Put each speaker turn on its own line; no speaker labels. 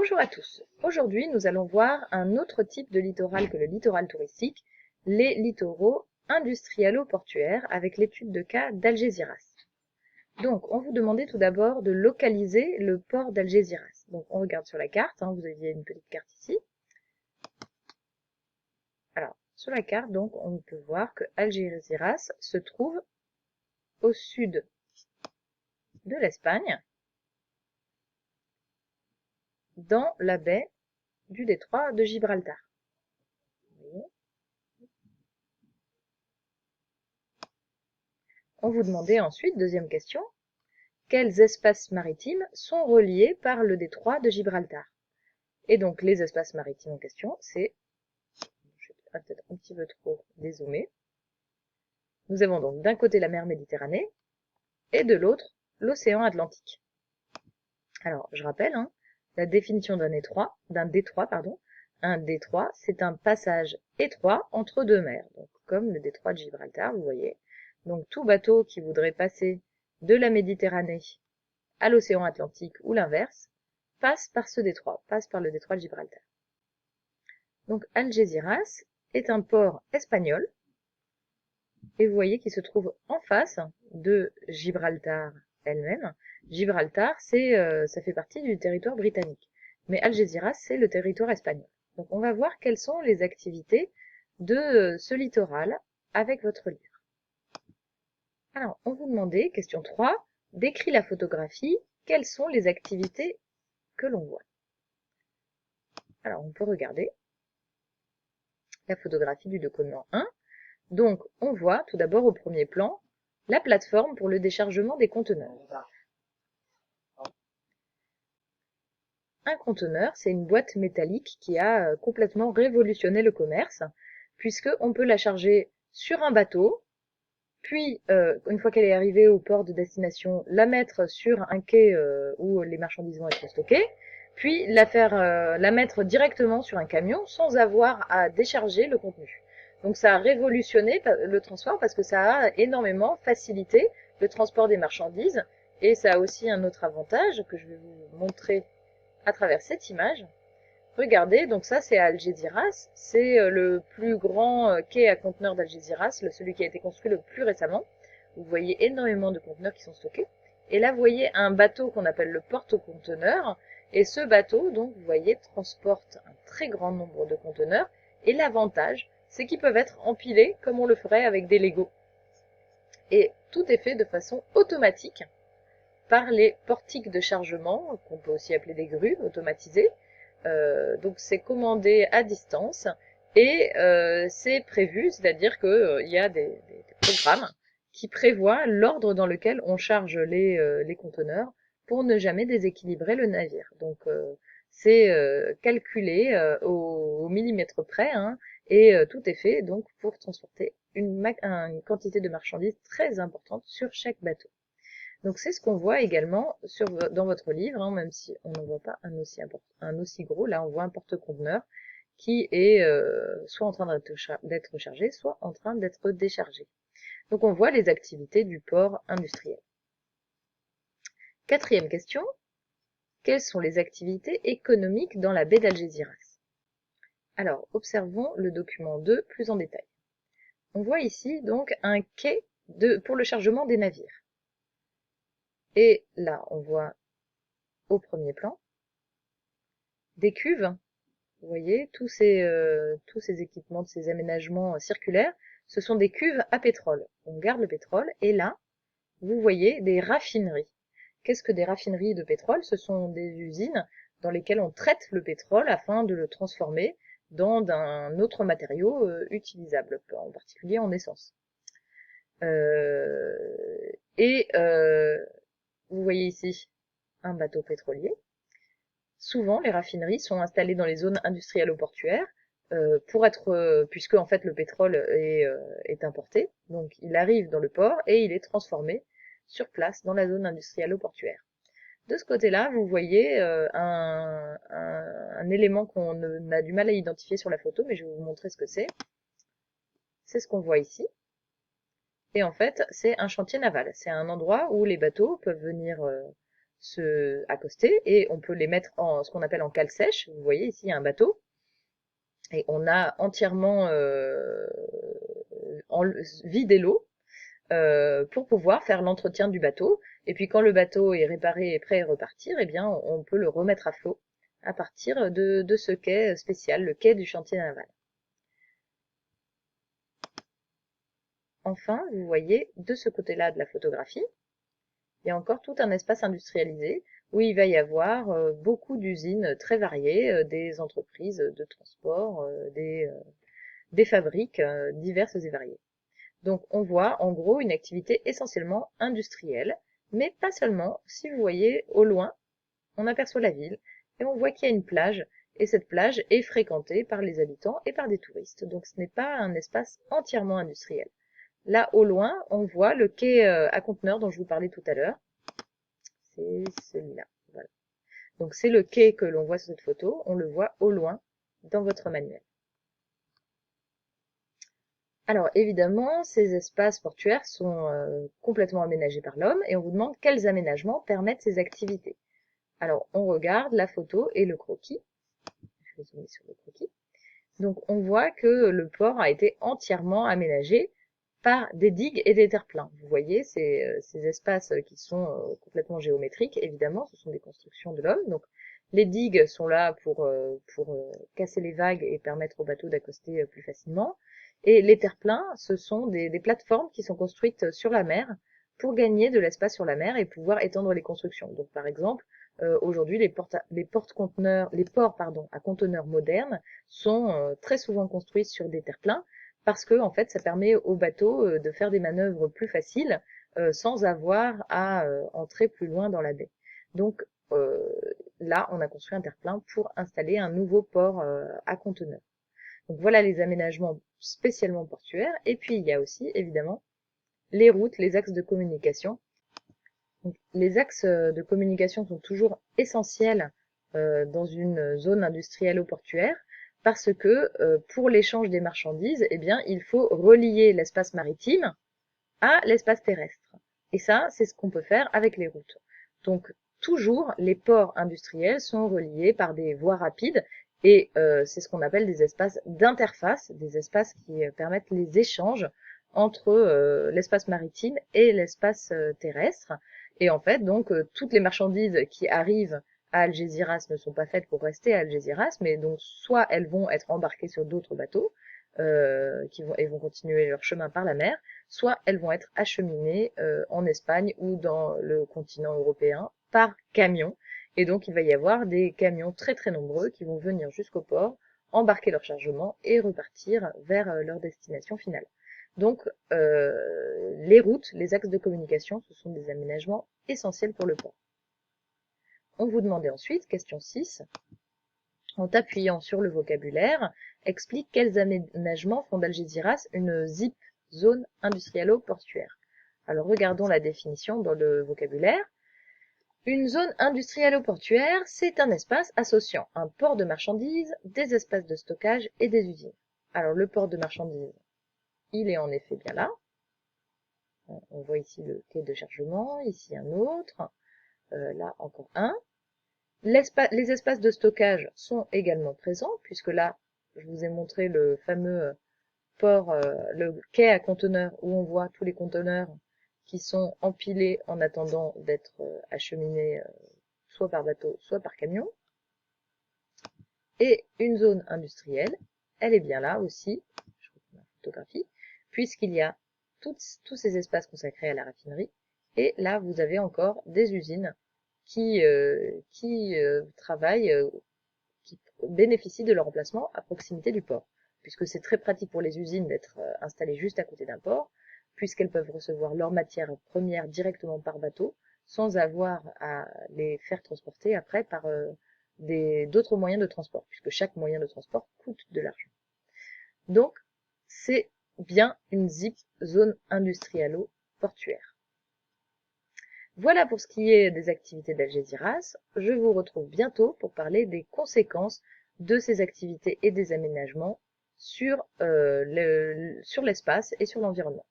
Bonjour à tous. Aujourd'hui, nous allons voir un autre type de littoral que le littoral touristique, les littoraux industrialo-portuaires, avec l'étude de cas d'Algésiras. Donc, on vous demandait tout d'abord de localiser le port d'Algésiras. Donc, on regarde sur la carte, vous aviez une petite carte ici. Alors, sur la carte, donc, on peut voir que Algésiras se trouve au sud de l'Espagne, dans la baie du détroit de Gibraltar. On vous demandait ensuite, deuxième question, quels espaces maritimes sont reliés par le détroit de Gibraltar? Et donc les espaces maritimes en question, c'est, je vais peut-être un petit peu trop dézoomer, nous avons donc d'un côté la mer Méditerranée et de l'autre l'océan Atlantique. Alors je rappelle la définition d'un détroit, un détroit, c'est un passage étroit entre deux mers, donc comme le détroit de Gibraltar, vous voyez. Donc tout bateau qui voudrait passer de la Méditerranée à l'océan Atlantique ou l'inverse, passe par ce détroit, passe par le détroit de Gibraltar. Donc Algésiras est un port espagnol, et vous voyez qu'il se trouve en face de Gibraltar elle-même. Gibraltar, ça fait partie du territoire britannique, mais Algésiras, c'est le territoire espagnol. Donc on va voir quelles sont les activités de ce littoral avec votre livre. Alors, on vous demandait, question 3, décris la photographie, quelles sont les activités que l'on voit. Alors, on peut regarder la photographie du document 1. Donc, on voit tout d'abord au premier plan la plateforme pour le déchargement des conteneurs. Un conteneur, c'est une boîte métallique qui a complètement révolutionné le commerce, puisqu'on peut la charger sur un bateau, puis, une fois qu'elle est arrivée au port de destination, la mettre sur un quai où les marchandises vont être stockées, puis la mettre directement sur un camion sans avoir à décharger le contenu. Donc ça a révolutionné le transport parce que ça a énormément facilité le transport des marchandises, et ça a aussi un autre avantage que je vais vous montrer à travers cette image. Regardez, donc ça c'est à Algésiras, c'est le plus grand quai à conteneurs d'Algésiras, celui qui a été construit le plus récemment. Vous voyez énormément de conteneurs qui sont stockés. Et là, vous voyez un bateau qu'on appelle le porte-conteneurs. Et ce bateau, donc, vous voyez, transporte un très grand nombre de conteneurs. Et l'avantage, c'est qu'ils peuvent être empilés comme on le ferait avec des Legos. Et tout est fait de façon automatique par les portiques de chargement, qu'on peut aussi appeler des grues automatisées. Donc c'est commandé à distance et c'est prévu, c'est-à-dire qu'il y a des programmes qui prévoient l'ordre dans lequel on charge les conteneurs pour ne jamais déséquilibrer le navire. Donc c'est calculé au millimètre près et tout est fait donc pour transporter une quantité de marchandises très importante sur chaque bateau. Donc c'est ce qu'on voit également dans votre livre, même si on n'en voit pas un aussi gros. Là, on voit un porte-conteneur qui est soit en train d'être chargé, soit en train d'être déchargé. Donc on voit les activités du port industriel. Quatrième question, quelles sont les activités économiques dans la baie d'Algésiras? Alors, observons le document 2 plus en détail. On voit ici donc un quai pour le chargement des navires. Et là, on voit au premier plan des cuves. Vous voyez, tous ces équipements, ces aménagements circulaires, ce sont des cuves à pétrole. On garde le pétrole et là, vous voyez des raffineries. Qu'est-ce que des raffineries de pétrole? Ce sont des usines dans lesquelles on traite le pétrole afin de le transformer dans un autre matériau utilisable, en particulier en essence. Vous voyez ici un bateau pétrolier. Souvent, les raffineries sont installées dans les zones industrielles-portuaires puisque en fait le pétrole est importé, donc il arrive dans le port et il est transformé sur place dans la zone industrielle-portuaire. De ce côté-là, vous voyez un élément qu'on a du mal à identifier sur la photo, mais je vais vous montrer ce que c'est. C'est ce qu'on voit ici. Et en fait, c'est un chantier naval. C'est un endroit où les bateaux peuvent venir se accoster et on peut les mettre en ce qu'on appelle en cale sèche. Vous voyez ici, il y a un bateau et on a entièrement vidé l'eau pour pouvoir faire l'entretien du bateau. Et puis quand le bateau est réparé et prêt à repartir, eh bien on peut le remettre à flot à partir de ce quai spécial, le quai du chantier naval. Enfin, vous voyez de ce côté-là de la photographie, il y a encore tout un espace industrialisé où il va y avoir beaucoup d'usines très variées, des entreprises de transport, des fabriques diverses et variées. Donc on voit en gros une activité essentiellement industrielle, mais pas seulement. Si vous voyez au loin, on aperçoit la ville et on voit qu'il y a une plage, et cette plage est fréquentée par les habitants et par des touristes. Donc ce n'est pas un espace entièrement industriel. Là au loin, on voit le quai à conteneurs dont je vous parlais tout à l'heure. C'est celui-là. Voilà. Donc c'est le quai que l'on voit sur cette photo, on le voit au loin dans votre manuel. Alors évidemment, ces espaces portuaires sont complètement aménagés par l'homme et on vous demande quels aménagements permettent ces activités. Alors on regarde la photo et le croquis. Je vais zoomer sur le croquis. Donc on voit que le port a été entièrement aménagé par des digues et des terre-pleins. Vous voyez ces espaces qui sont complètement géométriques, évidemment, ce sont des constructions de l'homme. Donc les digues sont là pour casser les vagues et permettre aux bateaux d'accoster plus facilement. Et les terre-pleins, ce sont des plateformes qui sont construites sur la mer pour gagner de l'espace sur la mer et pouvoir étendre les constructions. Donc par exemple, aujourd'hui, les ports à conteneurs modernes sont très souvent construits sur des terre-pleins parce que en fait, ça permet aux bateaux de faire des manœuvres plus faciles sans avoir à entrer plus loin dans la baie. Donc là, on a construit un terre-plein pour installer un nouveau port à conteneurs. Donc voilà les aménagements spécialement portuaires. Et puis il y a aussi évidemment les routes, les axes de communication. Donc, les axes de communication sont toujours essentiels dans une zone industrielle ou portuaire parce que pour l'échange des marchandises, eh bien, il faut relier l'espace maritime à l'espace terrestre. Et ça, c'est ce qu'on peut faire avec les routes. Donc toujours, les ports industriels sont reliés par des voies rapides et c'est ce qu'on appelle des espaces d'interface, des espaces qui permettent les échanges entre l'espace maritime et l'espace terrestre. Et en fait, donc, toutes les marchandises qui arrivent à Algésiras ne sont pas faites pour rester à Algésiras, mais donc soit elles vont être embarquées sur d'autres bateaux et vont continuer leur chemin par la mer, soit elles vont être acheminées en Espagne ou dans le continent européen par camion. Et donc il va y avoir des camions très très nombreux qui vont venir jusqu'au port, embarquer leur chargement et repartir vers leur destination finale. Donc les routes, les axes de communication, ce sont des aménagements essentiels pour le port. On vous demandait ensuite, question 6, en t'appuyant sur le vocabulaire, explique quels aménagements font d'Algésiras une ZIP, zone industrielle-portuaire. Alors regardons la définition dans le vocabulaire. Une zone industrielle-portuaire, c'est un espace associant un port de marchandises, des espaces de stockage et des usines. Alors le port de marchandises, il est en effet bien là. On voit ici le quai de chargement, ici un autre, là encore un. Les espaces de stockage sont également présents, puisque là, je vous ai montré le fameux port, le quai à conteneurs, où on voit tous les conteneurs qui sont empilés en attendant d'être acheminés soit par bateau, soit par camion. Et une zone industrielle, elle est bien là aussi, je reprends la photographie, puisqu'il y a tous ces espaces consacrés à la raffinerie. Et là, vous avez encore des usines qui travaillent, qui bénéficient de leur emplacement à proximité du port, puisque c'est très pratique pour les usines d'être installées juste à côté d'un port, puisqu'elles peuvent recevoir leurs matières premières directement par bateau, sans avoir à les faire transporter après par d'autres moyens de transport, puisque chaque moyen de transport coûte de l'argent. Donc, c'est bien une ZIP, zone industrialo-portuaire. Voilà pour ce qui est des activités d'Algésiras. Je vous retrouve bientôt pour parler des conséquences de ces activités et des aménagements sur l'espace et sur l'environnement.